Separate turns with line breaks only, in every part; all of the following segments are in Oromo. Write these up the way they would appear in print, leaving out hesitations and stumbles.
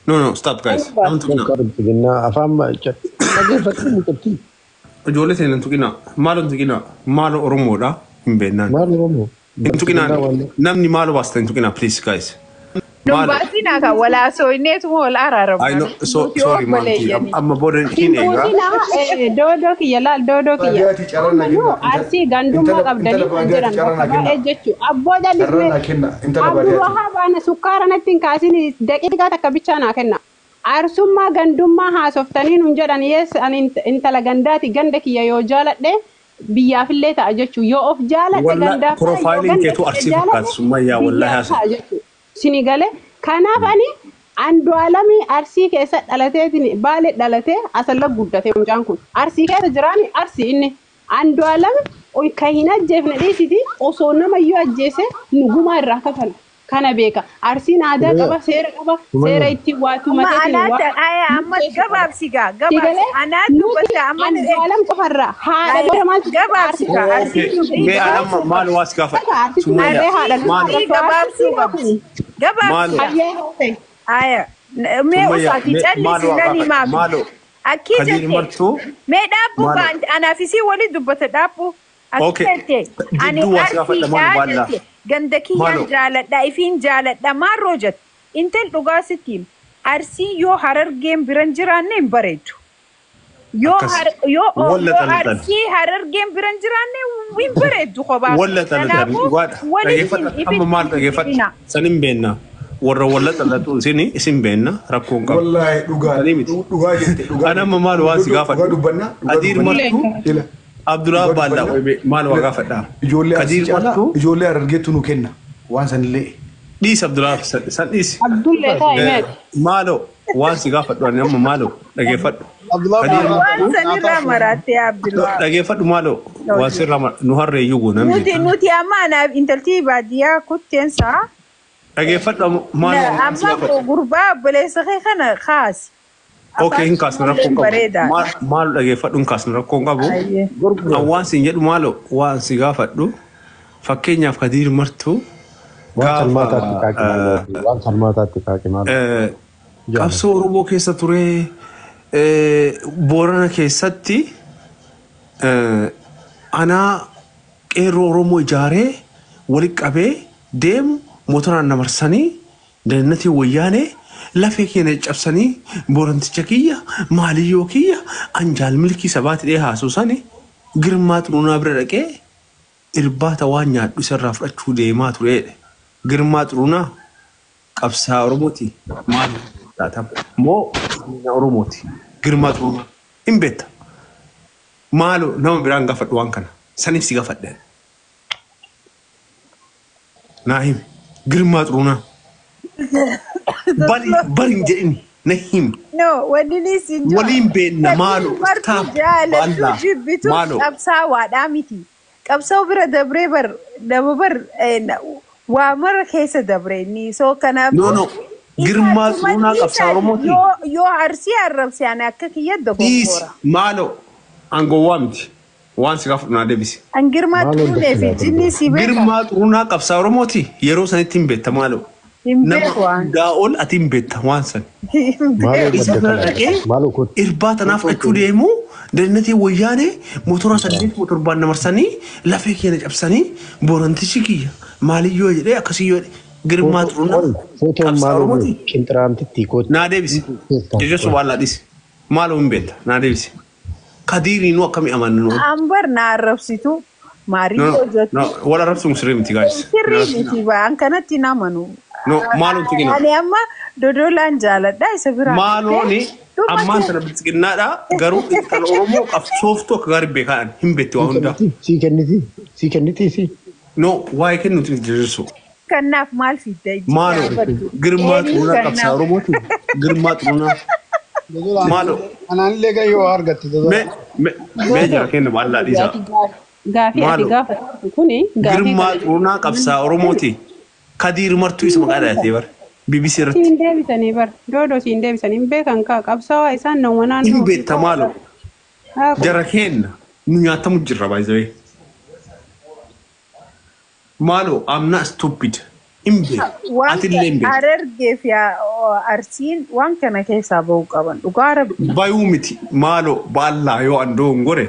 No, stop, guys. I'm talking now. Jole say I'm talking now. Malo talking now. Malo Oromo da imbenna.
Malo Oromo.
I'm talking now. Namni malo basta I'm talking now, please, guys.
Numbasina ka wala so inetu wala araram.
I know. So sorry, Manti. I'm about to
Numbasina dodo kiyala dodo kiya. Arsi ganduma kabdani anjiran bakaba ejjechu. Abboda lisme. Abdullah habana sukara natin kasini daqiqa takkabicha na kenna. Arsumma gandumma haasoftanii nun jedhan yes an intala gandaati ganda kiyya yoo jaaladhe biyyaafillee ta'a jechu yoo of jaaladhe gandaa
profiling keetu arsii fakkaatu summayyaa wallahi haasa
sinigale kanaaf ani Andu'aalami arsii keessa dhalateetiin baale dhalatee asalla guddate mucaan kun arsii keessa jiraani arsii inni Andu'aalami oy kahina jeefne dhiisiti osoo nama yoo ajjeese nuguma irraa kafala kana beeka arsiin aadaa qaba seera itti waatu mateetiin waa
amma gabaabsiga gabaabsi anaatu bata amma
Andu'aalam qofarra haadha bora maal
gabaabsiga arsiin
mee anamma maal waas gaafa
sumayyaa haadha
gabaabsi gabaabsi aya mee usaati chalisi nani maafi akkiijatti mee dhaabbu anaafisii wali dubbata dhaabbu akkite ani arsiidhaa ganda kiyyaan jaaladha ifiin jaaladha maarroo jette intal dhugaa sittiin arsii yoo harargeen biran jiraanne hin bareedu yoo arsii harargeen biran jiraanne hin bareedu kophaa
dhageeffadha sanin beenna warra walla xallatu isin beenna rakkoon qabu
wallahi dhugaa jette
anamma maal waan si gaafadhu adiir martu Abdullah Balla maal waa gaafadha
ijoollee argeetu nu kenna waan sanillee
dhiis Abdullah san dhiis
Abdullah taa'imee
maalo waan si gaafadhu ani amma maalo dhageeffadhu
waan sanirraa maraatee Abdullah
dhageeffadhu maalo waan sirraa nu harreeyyuu goonamne
nuti amma anaaf intaltii baadiyyaa kutteensaa
dhageeffadhu maalo
amma gurbaa obboleessa kee kana kaasi
Okay, in kaasna rakkoon qabu maalo dhageeffadhu in kaasna rakkoon qabu waan sin jedhu maalo waan si gaafadhu fakkeenyaaf Kadiir martu qabsoo Oromoo keessa ture Boorana keessatti anaa qeerroo Oromoo ijaaree walitti qabee deemu motoraan namarsanii dannatii wayyaanee lafee keenya cabsanii booranticha kiyya maaliyyoo kiyya anjaal milkii sabaati dhee haasuusani girmaa xuruunaa bira dhaqee irbaata waan nyaadhu isarraa fudhachuu deemaa tureedhe girmaa xuruunaa qabsaa Oromooti maal taatama moo Oromooti girmaa xuruunaa hin beekta maalo nama biraan gaafadhu waan kana saniif si gaafadhe naa himi girmaa xuruunaa Barin jedhini nahim
no wadini sinjo
waliin beenna maalo
staff balla maalo qabsaa waadhaa miti qabsaa bira dabree dabar waa mara keessa dabree ni soo kanaaf
no girmaa xuruunaa qabsaa Oromooti
yoo arsii arrabsi ana akka kiyyadda goora
maalo angowwaa miti waan si gaafadhu naa deebisi
girmaa xuruunee fi jinni si beeka
girmaa xuruunaa qabsaa Oromooti yeroo sanitti hin beekta maalo nama daa'ol ati hin beekta waan san irbaata naaf fudhachuu deemu dannatii wayyaanee motora 8 namarsanii lafee keenya cabsanii boorantichi kiyya maaliyyoo jedhee akkasiyyoo girmaa xuruunaa qabsaa Oromooti naa deebisi jechuun waan laadhisi maaloo hin beekta naa deebisi Kadiiriinuu akkamii amannu
ambar naa arrabsitu maarii
no wala arrabsu musiree miti gaayis
sirrii miti ba'an kanatti namanu
no maaloo tigina
ani amma dodolaan jaaladha isa biraa
maalooni ammaan sana biltsiginnaadha garuu kan Oromoo qabsooftu akka gaarii beekaan hin beekti waa hunda
si kenniti
no waa'ee kennuti jirsu
kanaaf maal fidda
maaloo girmaa xuruunaa qabsaa Oromooti girmaa xuruunaa maaloo
anaan lega yoo argatte
mee jira kenna baallaa dhiisaa
gaafii ati gaafatu kuni
girmaa xuruunaa qabsaa Oromooti Kadiir martuu isa maqaa dhaatee bar BBC irratti
siin deebisanii bar doodoo siin deebisanii hin beekan kaa qabsaawaa isaan nama naannoo
hin beekta maalo jara kenna nu nyaatamu jirra baay'ee maalo I'm not stupid Imbe. Atillee imbe.
Harargee fi Arsiin waan kana keessaa bahuu qaban. Dhugaa rabbi.
Bayuu miti maaloo baallaa yoo andoo ngore.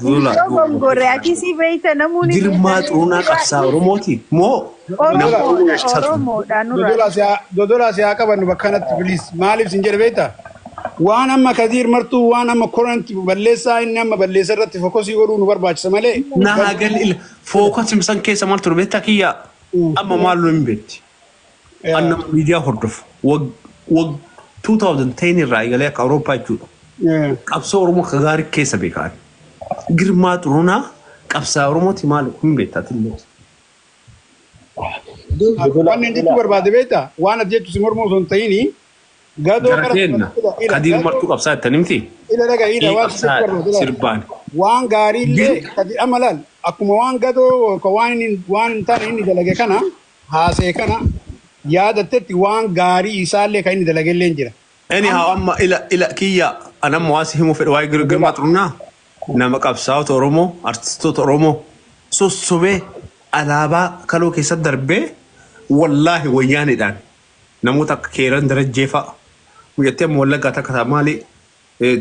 Yoo gongoree akkasii beeyta namoonni.
Girmaa Xuruunaa qabsaa Oromooti moo.
Oromoodhaan nurraa.
Dodola siyaa qabannu bakka kanatti bilis maaliif sin jedhe beektaa? Waan amma Kadiir martuu waan amma koranti balleessaa inni amma balleessa irratti fookasii godhuu nu barbaachisa malee.
Naagal ila fookasii san keessa maal ture beektaa kiyyaa amma maal nu hin beekti. Anna miidiyaa hordofu wag 2010 irraa eegalee akka Awurooppaa jechuudha. Qabsoo Oromoo akka gaarii keessa beekan. Girmaa Xuruunaa qabsaa Oromooti maal hin beektatillee.
Waan inni itti barbaade beektaa waan ati jettu si mormoo osoo hin ta'ini.
Garateen Kadiir martuu qabsaa jettanii miti.
Ila dhagaa ila waan
sirbaan.
Waan gaarii illee amma laal akkuma waan gadoo waan hin taane inni dalage kana haasee kana yaadatetti waan gaarii isaallee kan inni dalage illee jira.
Anyhow amma ila kiyya anamma waasi himuu fedha waa'ee Girmaa Xuruunaa nama qabsaa'ota Oromoo artistoota Oromoo sossobee alaabaa kaloo keessatti darbee wallaahi wayyaanidhaan namoota akka Keeran Darajjee fa'a. Guyyattee amma Wallaggaa takka ta'a maali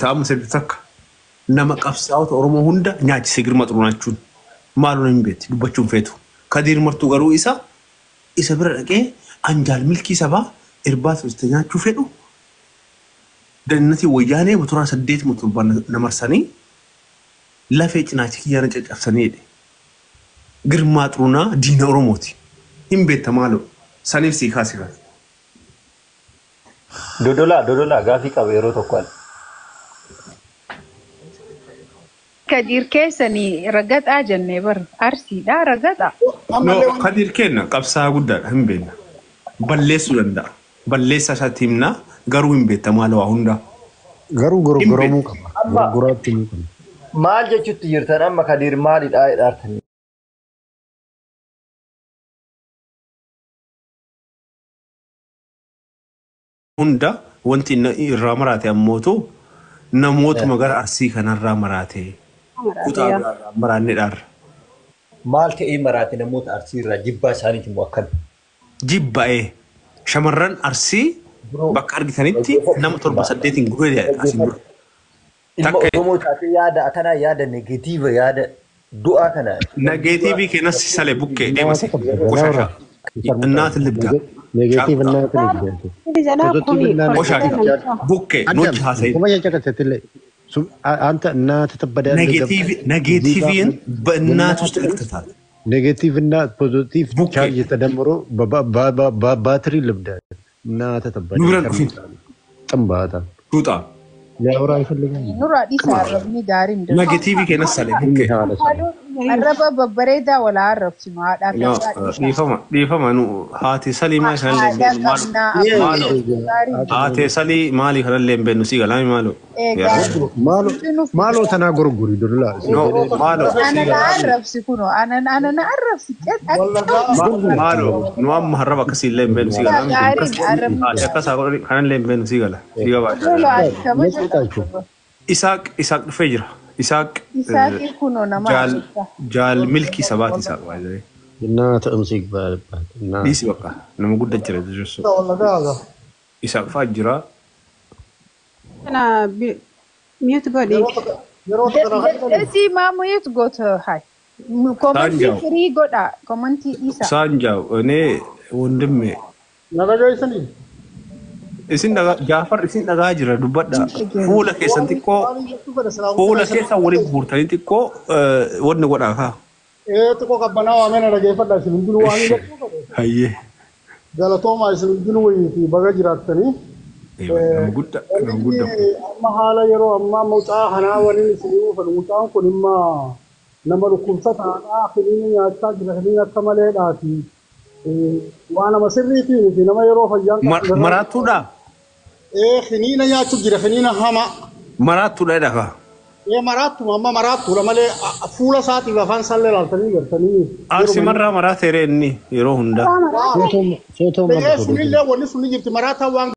ta'amu sirbi takka nama qabsaa'ota Oromoo hunda nyaachisee Girmaa Xuruunaa jechuun maaloo hin beekti dubbachuun feetu. Kadiir martuu garuu isa bira dhaqee anjaal milkii sabaa irbaata uste nyaachuu fedhu. Dannatii wayyaanee motoraa 8 motorbaa namarsanii lafee cinaachi kiyyaana caccabsanii Girmaa Xuruunaa diina Oromooti. Hin beekta maaloo saniif sii kaasifa.
Dodola gaafii qaba yeroo tokkoon.
Kadiir keessanii ragaxaa jennee bara Arsiidhaa ragaxaa.
Kadiir kenna qabsaa guddaadha hin beekna. Balleessuu danda'a. Balleessaa isaatti himnaa garuu hin beekta maal waa hundaa.
Garuu gurguramuu qaba. Gurguraatti ni qaba.
Maal jechuutti jirtan amma Kadiir maalidhaa jedhaartanii?
Hunda wanti irraa maraate ammootu namootuma gara Arsii kanarraa maraate kutaa biraarraa maraanneedhaarra.
Maal ta'ee maraate namoota Arsii irraa jibbaa isaaniiti immoo akkana?
Jibba'ee shamarran Arsii bakka argitanitti nama 7-8 guree asiin dura.
Ilma Oromoo taatee yaada akkanaa yaada negeetiiva yaada du'aa kana.
Negeetiivii kennas salee bukkee deemasi qoshasha. Innaati libda.
Negative እናት ነው
ቆሻሻ ቡኬ ኖች ሀሰይ
ኮማያ ጨቀተትለ አንተ እናት ተበዳ
ኔጌቲቭን በእናት ውስጥ ልክተታል
ኔጌቲቭ እና ፖዚቲቭ ቻርጅ ተደምሮ ባትሪ ልብዳ እናት ተበዳ
ኑረን ፊት
ጥምባታ
ዱጣ
ሊያወራ ይፈልጋል
ኑራ ዲስ አረብኒ ጋሪ እንደ
ኔጌቲቭ ከነሰለ ቡኬ
አረባ በበሬዳ ወላ አረፍች ነው አዳፈ
ዲፈማ ኑ ሃቲ ሰሊማ ከለለ ማሎ ሃቲ ሰሊ ማሊ ከለለ በኑ ሲጋላ
ማሎ ተናጎርጉሪ ዱላ
ማሎ
አና አረፍስ ኩኖ አና አረፍስ
ማሎ ኑ አም ሀረባ ከሲለ በኑ ሲጋላ አከሳ ከለለ በኑ ሲጋላ ሲጋባ ኢሳቅ ፈጅራ إساق
يكونوا نما
جال ملكي سبات إساق وايد
إنها تأمسك بعد
ليس بقى لما قلت أجرى تجلس إساق فاجرة
أنا ميوت قولي
سي ما ميوت قوت هاي كومنتي فري قوتا كومنتي إساق
سانجاو أنا وندمي
نلا جاي سني
isin daga Jaafar isin daga jira dubbadha fuula keessan xiqqoo fuula keessa waliin guurtanii xiqqoo wanni godhaa kaa
xiqqoo qabbanaa waamena dhageeffadha isin hundinuu waan hin
hayyee
galatoomaa isin hundinuu wayii fi baga jiraattanii
nama guddaa
amma haala yeroo ammaa mucaa kanaa waliin isinii dhufan mucaan kun imma nama dhukkubsataadhaa kiniini nyaachaa jira kiniini akka maleedhaati waan nama sirriitiin fi nama yeroo fayyaan
maraattuudha
kiniina nyaachuu jira kiniina hama
maraattuudha jedhaka
maraattu amma maraattuudha malee fuula isaatiif afaan sallee laaltanii gartanii
arsi marraa maraateere inni yeroo hundaa
sootoo sunillee wanni sunni jirti maraataa waan